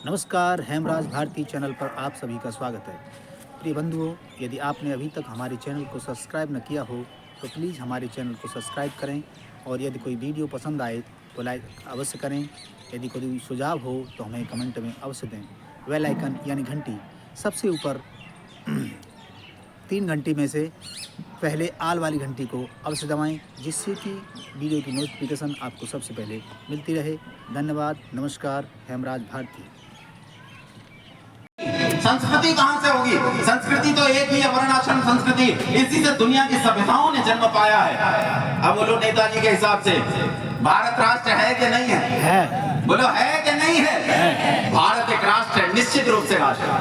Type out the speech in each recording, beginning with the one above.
नमस्कार, हेमराज भारती चैनल पर आप सभी का स्वागत है। प्रिय बंधुओं, यदि आपने अभी तक हमारे चैनल को सब्सक्राइब न किया हो तो प्लीज़ हमारे चैनल को सब्सक्राइब करें और यदि कोई वीडियो पसंद आए तो लाइक अवश्य करें। यदि कोई सुझाव हो तो हमें कमेंट में अवश्य दें। बेल आइकन यानी घंटी सबसे ऊपर 3 घंटी में से पहले आल वाली घंटी को अवश्य दबाएं, जिससे कि वीडियो की नोटिफिकेशन आपको सबसे पहले मिलती रहे। धन्यवाद। नमस्कार, हेमराज भारती। संस्कृति कहां से होगी? संस्कृति तो एक ही है, वर्णाश्रम संस्कृति। इसी से दुनिया की सभ्यताओं ने जन्म पाया है। अब बोलो नेताजी के हिसाब से भारत राष्ट्र है कि नहीं है? बोलो है कि नहीं है? भारत एक राष्ट्र है, निश्चित रूप से राष्ट्र है।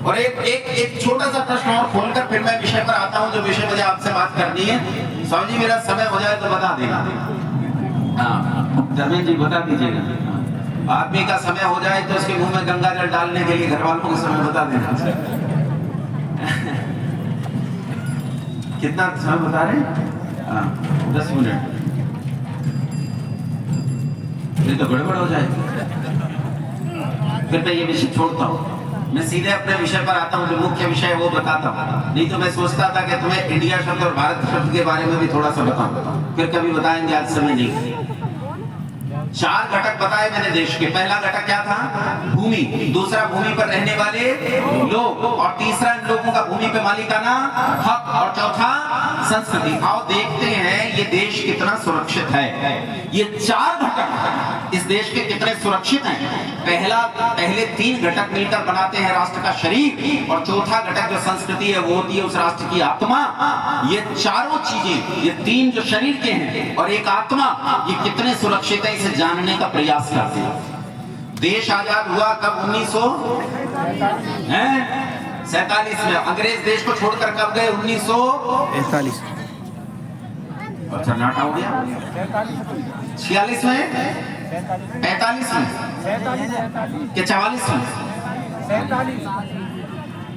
और एक छोटा सा प्रश्न और खोलकर फिर मैं विषय पर आता हूं, जो विषय मुझे आपसे बात करनी है। स्वामी जी, मेरा समय हो जाए तो बता देना। हाँ, धर्मेंद्र जी बता दीजिएगा। आदमी का समय हो जाए तो उसके मुंह में गंगा जल डालने के लिए घर वालों को समय बता देना। कितना समय बता रहे हैं? 10 मिनट। ये तो गड़बड़ हो जाए। फिर मैं ये विषय छोड़ता हूँ, मैं सीधे अपने विषय पर आता हूँ। जो मुख्य विषय है वो बताता हूँ। नहीं तो मैं सोचता था कि तुम्हें इंडिया शब्द और भारत शब्द के बारे में भी थोड़ा सा बताऊं, फिर कभी बताएंगे, आज समय नहीं। 4 घटक बताए मैंने देश के। पहला घटक क्या था? भूमि। दूसरा, भूमि पर रहने वाले लोग। और तीसरा, इन लोगों का भूमि पे मालिकाना हक। और चौथा, संस्कृति। आओ देखते हैं ये देश कितना सुरक्षित है। ये 4 घटक इस देश के कितने सुरक्षित हैं। पहले 3 घटक मिलकर बनाते हैं राष्ट्र का शरीर, और चौथा घटक जो संस्कृति है वो होती है उस राष्ट्र की आत्मा। ये चारों चीजें, ये 3 जो शरीर के हैं और एक आत्मा, ये कितने सुरक्षित है, इसे जानने का प्रयास करते हैं। देश आजाद हुआ कब? 1947 में। अंग्रेज देश को छोड़कर कब गए? 1941। अच्छा, नाटा हो गया। 46 में, 45 में, क्या 44 में?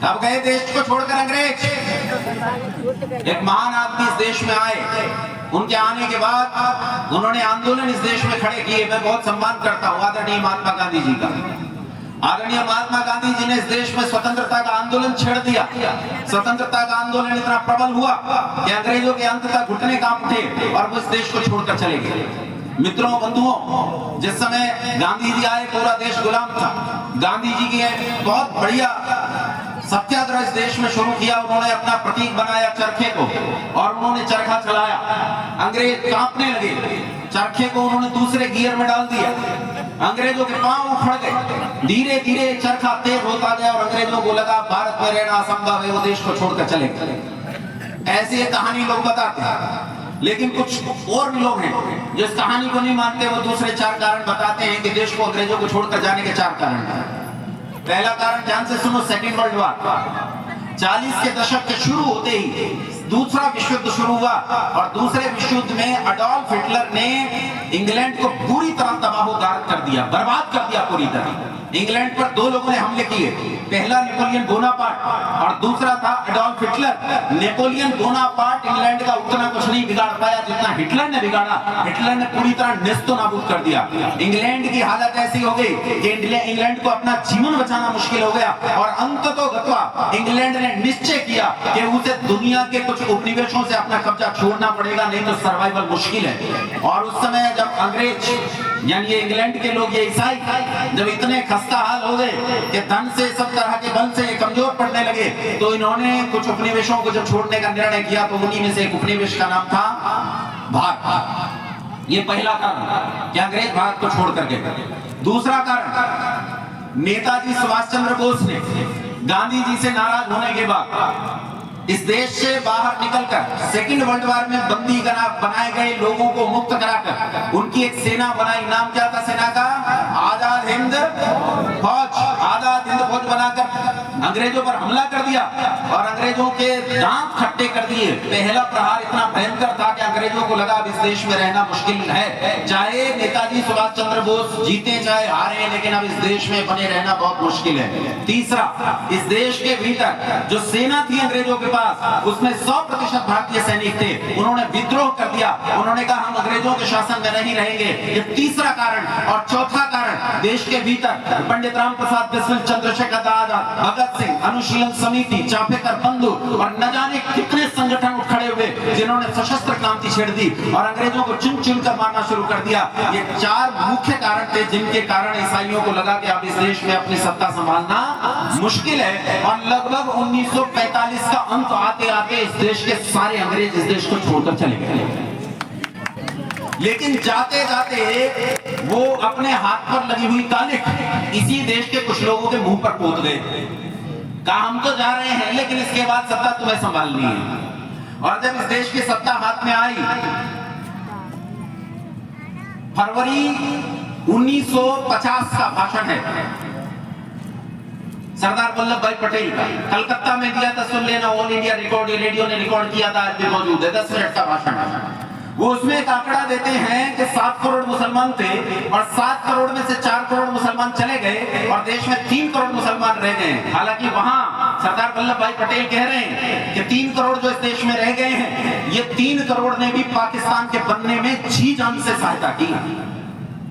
कब गए देश को छोड़कर अंग्रेज? एक महान आदमी इस देश में आए। उनके आने के बाद उन्होंने आंदोलन इस देश में खड़े किए। मैं बहुत सम्मान करता हूँ आदरणीय महात्मा गांधी जी का। आदरणीय महात्मा गांधी जी ने इस देश में स्वतंत्रता का आंदोलन छेड़ दिया। स्वतंत्रता का आंदोलन इतना प्रबल हुआ कि अंग्रेजों के अंत तक घुटने कांप उठे और वो इस देश को छोड़कर चले गए। मित्रों, बंधुओं, जिस समय गांधी जी आए पूरा देश गुलाम था। गांधी जी की बहुत बढ़िया सत्याग्रह इस देश में शुरू किया। उन्होंने अपना प्रतीक बनाया चरखे को, और उन्होंने चरखा चलाया। अंग्रेज कांपने लगे। चरखे को उन्होंने दूसरे गियर में डाल दिया। अंग्रेजों के पांव उखड़ गए। धीरे धीरे चरखा तेज होता गया और अंग्रेजों को लगा भारत में रहना असंभव है, वो देश को छोड़कर चले गए। ऐसी कहानी लोग बताते हैं। लेकिन कुछ और भी लोग हैं जो इस कहानी को नहीं मानते। वो दूसरे 4 कारण बताते हैं कि देश को अंग्रेजों को छोड़कर जाने के 4 कारण हैं। पहला कारण ध्यान से सुनो, सेकेंड वर्ल्ड वॉर। 40 के दशक के शुरू होते ही दूसरा विश्व युद्ध शुरू हुआ, और दूसरे विश्व युद्ध में अडोल्फ हिटलर ने इंग्लैंड को पूरी तरह तबाह कर दिया, बर्बाद कर दिया पूरी तरह। इंग्लैंड पर 2 लोगों ने हमले किए। पहला नेपोलियन बोनापार्ट और दूसरा था Adolf Hitler. Napoleon Bonaparte England का उतना कुछ नहीं बिगाड़ पाया जितना हिटलर ने बिगाड़ा। हिटलर ने पूरी तरह नेस्तो नाबूद कर दिया। इंग्लैंड की हालत ऐसी हो गई कि इंग्लैंड को अपना जीवन बचाना मुश्किल हो गया, और अंततोगत्वा इंग्लैंड ने निश्चय किया कि उसे दुनिया के कुछ उपनिवेशों से अपना कब्जा छोड़ना पड़ेगा, नहीं तो सर्वाइवल मुश्किल है। और उस समय जब अंग्रेज यानी ये इंग्लैंड के लोग, ये ईसाई, जब इतने खस्ता हाल हो गए कि धन से, सब तरह के बल से कमजोर पड़ने लगे, तो इन्होंने कुछ उपनिवेशों को जब छोड़ने का निर्णय किया तो उन्हीं में से एक उपनिवेश का नाम था भारत। ये पहला कारण कि अंग्रेज भारत को छोड़ करके गए। दूसरा कारण, नेताजी सुभाष चंद्र बोस ने गांधी जी से नाराज होने के बाद इस देश से बाहर निकलकर सेकेंड वर्ल्ड वॉर में बंदी बनाए गए लोगों को मुक्त कराकर उनकी एक सेना बनाई। नाम क्या था सेना का? आजाद हिंद फौज। आजाद हिंद फौज बनाकर अंग्रेजों पर हमला कर दिया और अंग्रेजों के दांत खट्टे कर दिए। पहला प्रहार इतना भयंकर था कि अंग्रेजों को लगा अब इस देश में रहना मुश्किल है। चाहे नेताजी सुभाष चंद्र बोस जीते चाहे हारे, लेकिन अब इस देश में बने रहना बहुत मुश्किल है। तीसरा, इस देश के भीतर जो सेना थी अंग्रेजों के पास, उसमें 100% भारतीय सैनिक थे। उन्होंने विद्रोह कर दिया। उन्होंने कहा हम अंग्रेजों के शासन में नहीं रहेंगे। ये तीसरा कारण। और चौथा कारण, देश के भीतर पंडित राम प्रसाद बिस्मिल, चंद्रशेखर आजाद, भगत सिंह, अनुशीलन समिति, चापेकर बंधु और न जाने कितने संगठन उठ खड़े हुए जिन्होंने सशस्त्र क्रांति छेड़ दी और अंग्रेजों को चुन चुन कर मारना शुरू कर दिया। ये 4 मुख्य कारण थे जिनके कारण ईसाइयों को लगा कि अब इस देश में अपनी सत्ता संभालना मुश्किल है और लगभग 1945 का अंत आते आते इस देश के सारे अंग्रेज इस देश को छोड़कर चले गए। लेकिन जाते जाते वो अपने हाथ पर लगी हुई कालिख इसी देश के कुछ लोगों के मुंह पर पोत गए। कहा हम तो जा रहे हैं लेकिन इसके बाद सत्ता तुम्हें संभालनी है। और जब इस देश की सत्ता हाथ में आई, फरवरी 1950 का भाषण है सरदार वल्लभ भाई पटेल का, कलकत्ता में दिया था, सुन लेना, ऑल इंडिया रिकॉर्ड रेडियो ने रिकॉर्ड किया था, आज भी मौजूद है, 10 मिनट का भाषण है। वो उसमें एक आंकड़ा देते हैं कि 7 करोड़ मुसलमान थे और 7 करोड़ में से 4 करोड़ मुसलमान चले गए और देश में 3 करोड़ मुसलमान रह गए। हालांकि वहां सरदार वल्लभ भाई पटेल कह रहे हैं कि 3 करोड़ जो इस देश में रह गए हैं, ये 3 करोड़ ने भी पाकिस्तान के बनने में जी जान से सहायता की।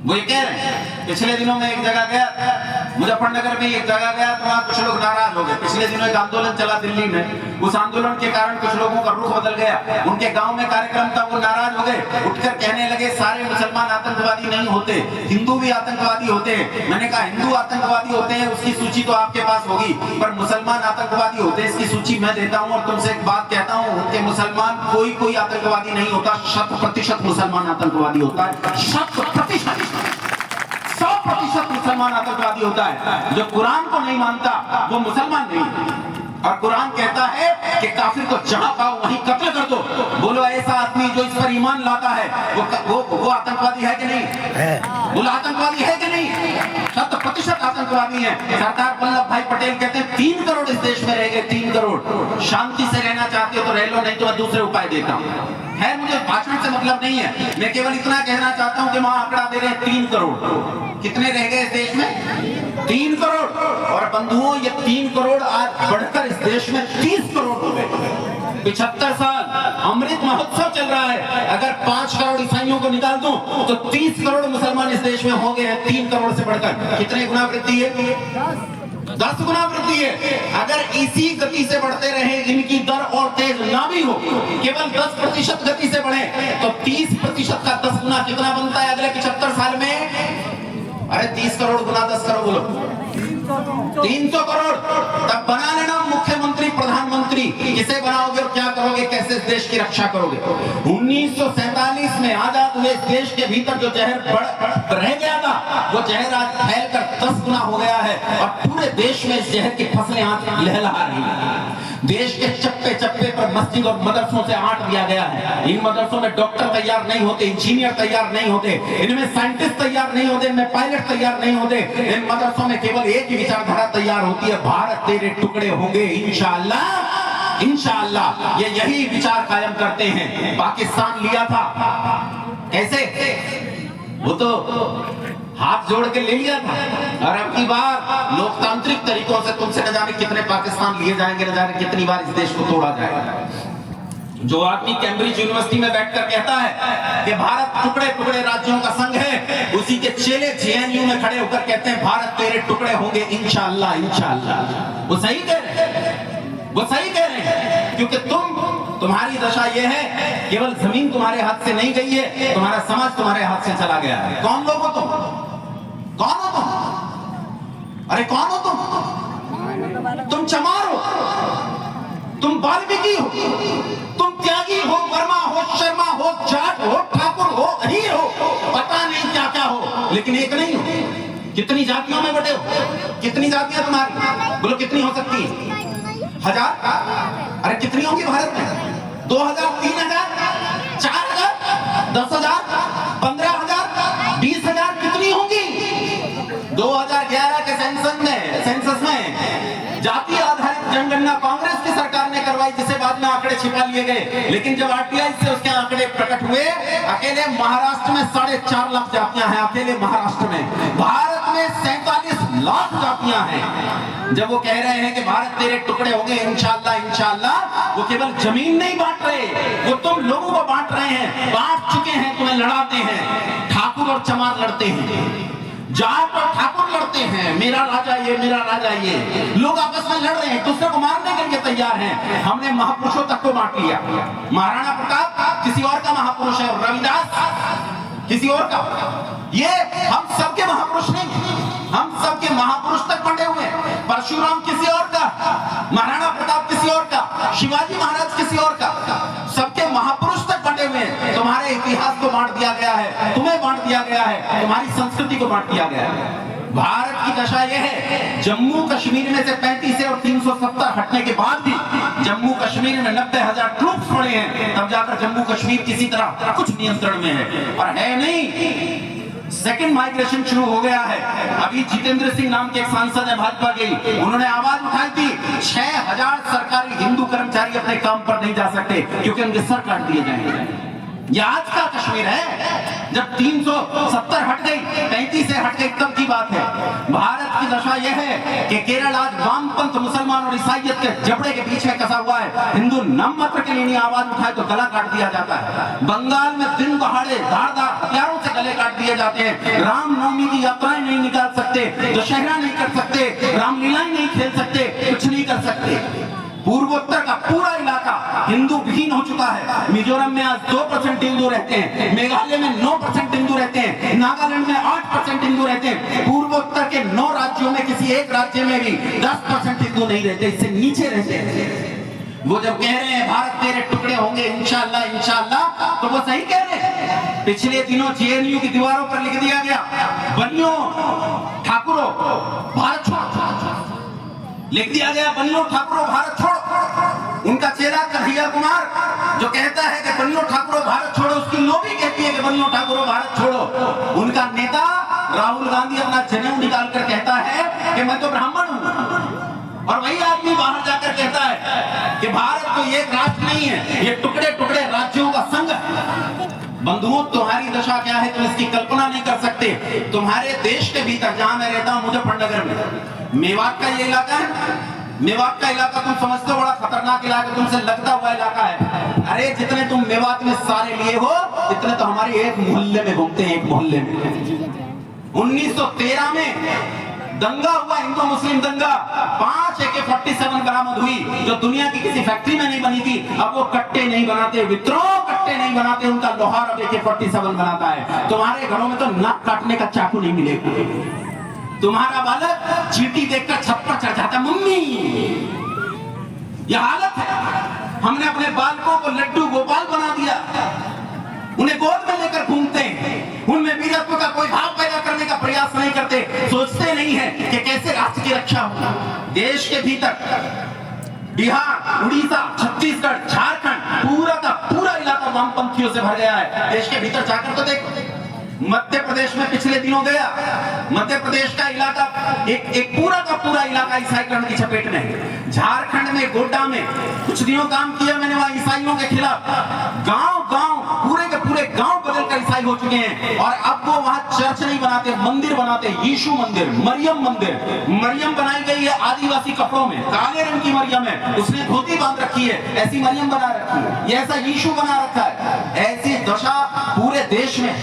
वो ये कह रहे हैं। पिछले दिनों में एक जगह गया, मुजफ्फरनगर में एक जगह गया तो वहां कुछ लोग नाराज हो गए। पिछले दिनों एक आंदोलन चला दिल्ली में, उस आंदोलन के कारण कुछ लोगों का रुख बदल गया। उनके गांव में कार्यक्रम था, वो नाराज हो गए, उठकर कहने लगे सारे मुसलमान आतंकवादी नहीं होते, हिंदू भी आतंकवादी होते हैं। मैंने कहा हिंदू आतंकवादी होते हैं उसकी सूची तो आपके पास होगी, पर मुसलमान आतंकवादी होते हैं इसकी सूची मैं देता हूं। और तुमसे एक बात कहता हूं कि मुसलमान कोई आतंकवादी नहीं होता, 100% मुसलमान आतंकवादी होता है। 100% मुसलमान आतंकवादी होता है। जो कुरान को नहीं मानता वो मुसलमान नहीं। और कुरान कहता है कि काफिर को जहां पाओ वहीं कत्ल कर दो। बोलो ऐसा आदमी जो इस पर ईमान लाता है वो आतंकवादी है कि नहीं है? बोलो आतंकवादी है कि नहीं? 100% आतंकवादी है। सरदार वल्लभ भाई पटेल कहते हैं 3 करोड़ इस देश में रह गए, 3 करोड़। शांति से रहना चाहते हो तो रह लो, नहीं तो मैं दूसरे उपाय देता हूँ। है, मुझे भाषण से मतलब नहीं है, मैं केवल इतना कहना चाहता हूं कि वहां आंकड़ा दे रहे हैं 3 करोड़। कितने रह गए इस देश में? 3 करोड़। और बंधुओं ये 3 करोड़ आज बढ़कर इस देश में 30 करोड़ हो गए। 75 साल अमृत महोत्सव चल रहा है, अगर 5 करोड़ ईसाइयों को निकाल दूं तो 30 करोड़ मुसलमान इस देश में हो गए हैं। 3 करोड़ से बढ़कर कितने गुना वृद्धि है? 10 गुना वृद्धि है। अगर इसी गति से बढ़ते रहे, इनकी दर और तेज ना भी हो, केवल 10% गति से बढ़े तो 30% का 10 गुना कितना बनता है अगले 75 साल में? अरे 30 करोड़ गुना 10 करोड़ बोलो, 300 करोड़। तब बना लेना मुख्यमंत्री, प्रधानमंत्री, किसे बनाओगे और क्या करोगे, कैसे इस देश की रक्षा करोगे। 1947 में आजाद हुए इस देश के भीतर जो जहर रह गया था वो जहर आज फैलकर 10 गुना हो गया है और पूरे देश में इस जहर की फसलें आज लहलहा रही हैं। देश के चप्पे चप्पे पर मस्जिद और मदरसों से आंट दिया गया है। इन मदरसों में डॉक्टर तैयार नहीं होते, इंजीनियर तैयार नहीं होते, इनमें साइंटिस्ट तैयार नहीं होते, इनमें पायलट तैयार नहीं होते। इन मदरसों में केवल एक ही विचारधारा तैयार होती है, भारत तेरे टुकड़े होंगे इंशाअल्लाह। इंशाअल्लाह ये यही विचार कायम करते हैं। पाकिस्तान लिया था कैसे? वो तो हाथ जोड़ के ले लिया था और अब की बार लोकतांत्रिक तरीकों से तुमसे न जाने कितने पाकिस्तान लिए जाएंगे, न जाने कितनी बार इस देश को तोड़ा जाएगा। जो आदमी कैम्ब्रिज यूनिवर्सिटी में बैठकर कहता है कि भारत टुकड़े टुकड़े राज्यों का संघ है, उसी के चेले जेएनयू में खड़े होकर कहते हैं भारत तेरे टुकड़े होंगे इंशाअल्लाह इंशाअल्लाह। वो सही कह रहे हैं, वो सही कह रहे हैं, क्योंकि तुम्हारी दशा यह है, केवल जमीन तुम्हारे हाथ से नहीं गई है, तुम्हारा समाज तुम्हारे हाथ से चला गया है। कौन लोग हो तुम? कौन हो तुम? अरे कौन हो तुम? तुम चमार हो, तुम वाल्मीकि हो, तुम त्यागी हो, वर्मा हो, शर्मा हो, जाट हो, ठाकुर हो, अहीर हो, पता नहीं क्या क्या हो, लेकिन एक नहीं हो। कितनी जातियों में बटे हो? कितनी जातियां तुम्हारी? बोलो कितनी हो सकती है? 1000? अरे कितनी होंगी भारत में? 2000, 3000, 4000, 10,000, 15,000, 20,000 कितनी होंगी? 2011 के सेंसस में जाति आधारित जनगणना कांग्रेस की सरकार ने करवाई, जिसे बाद में आंकड़े छिपा लिए गए, लेकिन जब आरटीआई से उसके आंकड़े प्रकट हुए, अकेले महाराष्ट्र में 4.5 लाख जातियां हैं। अकेले महाराष्ट्र में, भारत में 47 लाख जातियां हैं। जब वो कह रहे हैं कि भारत तेरे टुकड़े होंगे इंशाअल्लाह इंशाअल्लाह, वो केवल जमीन नहीं बांट रहे, वो तुम लोगों को बांट रहे हैं, बांट चुके हैं, तुम्हें लड़ाते हैं। ठाकुर और चमार लड़ते हैं, जाट और ठाकुर लड़ते हैं, मेरा राजा ये, मेरा राजा ये, लोग आपस में लड़ रहे हैं, दूसरे को मारने के लिए तैयार हैं। हमने महापुरुषों तक को बांट लिया। महाराणा प्रताप किसी और का महापुरुष है, रविदास किसी और का। ये हम सबके महापुरुष नहीं, हम सबके महापुरुष तक बंटे हुए हैं। परशुराम किसी और का, महाराणा प्रताप किसी और का, शिवाजी महाराज किसी और का, सबके महापुरुष तक बंटे हुए हैं। तुम्हारे इतिहास को बांट दिया गया है, तुम्हें बांट दिया गया है, तुम्हारी संस्कृति को बांट दिया गया है। भारत की दशा यह है, जम्मू कश्मीर में से 35 और 370 हटने के बाद भी जम्मू कश्मीर में 90,000 ट्रूप्स पड़े हैं, तब जाकर जम्मू कश्मीर किसी तरह कुछ नियंत्रण में है, और है नहीं। सेकंड माइग्रेशन शुरू हो गया है। अभी जितेंद्र सिंह नाम के एक सांसद है भाजपा के, उन्होंने आवाज उठाई थी 6,000 सरकारी हिंदू कर्मचारी अपने काम पर नहीं जा सकते क्योंकि उनके सर काट दिए जाएंगे। ये आज का कश्मीर है, जब 370 हट गई, 35 से हट गई, तब की बात है। भारत की दशा यह है कि केरल आज वामपंथ मुसलमान और ईसाइयत के जबड़े के पीछे कसा हुआ है। हिंदू नाम मात्र के लिए नहीं आवाज उठाए तो गला काट दिया जाता है। बंगाल में दिन दहाड़े धारदार हथियारों से गले काट दिए जाते हैं। रामनवमी की यात्राएं नहीं निकाल सकते, दशहरा नहीं कर सकते, रामलीलाएं नहीं खेल सकते, कुछ नहीं कर सकते। पूर्वोत्तर का पूरा इलाका हिंदू विहीन हो चुका है। मिजोरम में आज 2% हिंदू रहते हैं, मेघालय में 9% हिंदू रहते हैं, नागालैंड में 8% हिंदू रहते हैं। पूर्वोत्तर के 9 राज्यों में किसी एक राज्य में भी 10% हिंदू नहीं रहते, इससे नीचे रहते हैं। वो जब कह रहे हैं भारत तेरे टुकड़े होंगे इंशाअल्लाह इंशाअल्लाह, तो वो सही कह रहे हैं। पिछले दिनों जेएनयू की दीवारों पर लिख दिया गया, बनियो ठाकुरों भारत छोड़ो, लिख दिया गया बनियो ठाकुरों भारत छोड़ो। उनका चेला कन्हैया कुमार जो कहता है कि बनियो ठाकुरों भारत छोड़ो, उसकी लोबी कहती है कि बनियो ठाकुरों भारत छोड़ो। उनका नेता राहुल गांधी अपना जनेऊ निकालकर कहता है कि मैं तो ब्राह्मण हूं, और वही आदमी बाहर जाकर कहता है कि भारत कोई एक राष्ट्र नहीं है, ये टुकड़े टुकड़े राज्यों का संघ है। बंधुओं, तुम्हारी दशा क्या है तुम इसकी कल्पना नहीं कर सकते। तुम्हारे देश के भीतर, जहां मैं रहता हूं मुजफ्फरनगर में, मेवात का ये इलाका है, मेवात का इलाका तुम समझते हो बड़ा खतरनाक इलाका, तुमसे लगता हुआ इलाका है। अरे जितने तुम मेवात में सारे लिए हो, इतने तो हमारे एक मोहल्ले में घूमते हैं, एक मोहल्ले में। 1913 में दंगा हुआ, हिंदू मुस्लिम दंगा, 5 AK-47 बरामद हुई, जो दुनिया की किसी फैक्ट्री में नहीं बनी थी। अब वो कट्टे नहीं बनाते, विद्रोह कट्टे नहीं बनाते, उनका लोहार अब AK-47 बनाता है। तुम्हारे घरों में तो नाक काटने का चाकू नहीं मिलेगा। तुम्हारा बालक चींटी देखकर छप्पर चढ़ जाता, मम्मी। यह हालत है। हमने अपने बालकों को लड्डू गोपाल बना दिया, उन्हें गोद में लेकर घूमते हैं, उनमें वीरत्व का कोई भाव पैदा करने का प्रयास नहीं करते, सोचते नहीं है कि कैसे राष्ट्र की रक्षा हो। देश के भीतर बिहार, उड़ीसा, छत्तीसगढ़, झारखंड, पूरा का पूरा इलाका वामपंथियों से भर गया है। देश के भीतर जाकर तो देखो, मध्य प्रदेश में पिछले दिनों गया, मध्य प्रदेश का इलाका एक पूरा का पूरा इलाका ईसाईकरण की चपेट में है। झारखंड में गोड्डा में कुछ दिनों काम किया मैंने वहां ईसाइयों के खिलाफ। गांव गांव पूरे के पूरे गांव बदलकर ईसाई हो चुके हैं, और अब वो वहां चर्च नहीं बनाते, मंदिर बनाते। यीशु मंदिर, मरियम मंदिर, मरियम बनाई गई है आदिवासी कपड़ों में, काले रंग की मरियम है, उसने धोती बांध रखी है, ऐसी मरियम बना रखी है, ये ऐसा यीशु बना रखा है। ऐसी दशा पूरे देश में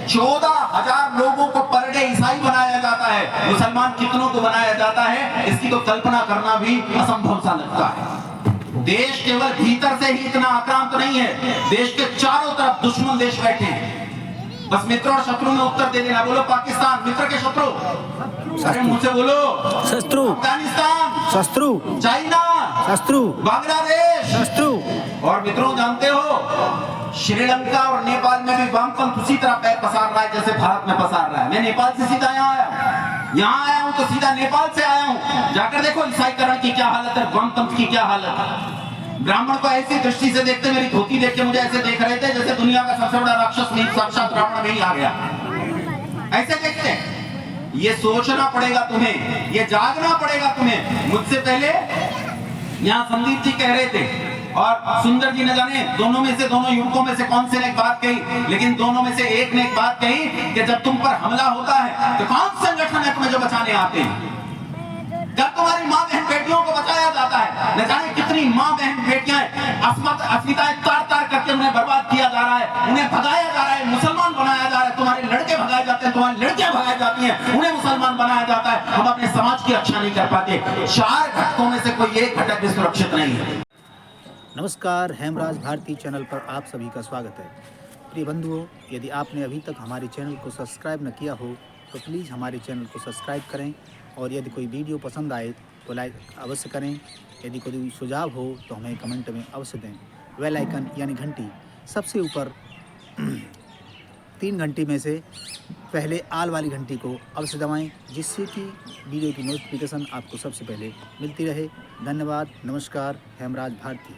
14,000 लोगों को पर डे ईसाई बनाया जाता है, मुसलमान कितनों को बनाया जाता है, इसकी तो कल्पना करना भी असंभव सा लगता है। देश केवल भीतर से ही इतना आक्रांत नहीं है, देश के चारों तरफ दुश्मन देश बैठे हैं। बस मित्र और शत्रु में उत्तर दे देना। बोलो पाकिस्तान मित्र के शत्रु, अरे मुझसे बोलो शत्रु, अफगानिस्तान शत्रु, चाइना शत्रु, बांग्लादेश शत्रु। और मित्रों जानते हो श्रीलंका और नेपाल में भी वामपंथ उसी तरह पैर पसार रहा है जैसे भारत में पसार रहा है। मैं नेपाल से सीधा यहाँ आया हूँ तो सीधा नेपाल से आया हूँ। जाकर देखो ईसाईकरण की क्या हालत है, वामपंथ की क्या हालत है। ब्राह्मण को ऐसी दृष्टि से देखते, मेरी धोती देख के मुझे ऐसे देख रहे थे जैसे दुनिया का सबसे बड़ा राक्षस नहीं, साक्षात ब्राह्मण में ही आ गया, ऐसे देखते हैं। ये सोचना पड़ेगा तुम्हें, ये जागना पड़ेगा तुम्हें। मुझसे पहले यहाँ संदीप जी कह रहे थे और सुंदर जी ने जाने दोनों में से, दोनों युवकों में से कौन से ने एक बात कही, लेकिन दोनों में से एक ने एक बात कही कि जब तुम पर हमला होता है तो कौन संगठन है तुम्हें जो बचाने आते हैं? जब तुम्हारी माँ बहन बेटियों को बचाया जाता है, न जाने कितनी माँ बहन बेटियां अस्मिताएं तार तार करके उन्हें बर्बाद किया जा रहा है, उन्हें भगाया जा रहा है, मुसलमान बनाया जा रहा है। तुम्हारे लड़के भगाए जाते हैं, तुम्हारी लड़कियां भगाई जाती हैं, उन्हें मुसलमान बनाया जाता है। हम अपने समाज की रक्षा नहीं कर पाते। 4 घटकों में से कोई एक घटक भी सुरक्षित नहीं है। नमस्कार, हेमराज भारती चैनल पर आप सभी का स्वागत है। प्रिय बंधुओं, यदि आपने अभी तक हमारे चैनल को सब्सक्राइब न किया हो तो प्लीज़ हमारे चैनल को सब्सक्राइब करें और यदि कोई वीडियो पसंद आए तो लाइक अवश्य करें। यदि कोई सुझाव हो तो हमें कमेंट में अवश्य दें। बेल आइकन यानी घंटी सबसे ऊपर 3 घंटी में से पहले आल वाली घंटी को अवश्य दबाएं, जिससे कि वीडियो की नोटिफिकेशन आपको सबसे पहले मिलती रहे। धन्यवाद। नमस्कार। हेमराज भारती।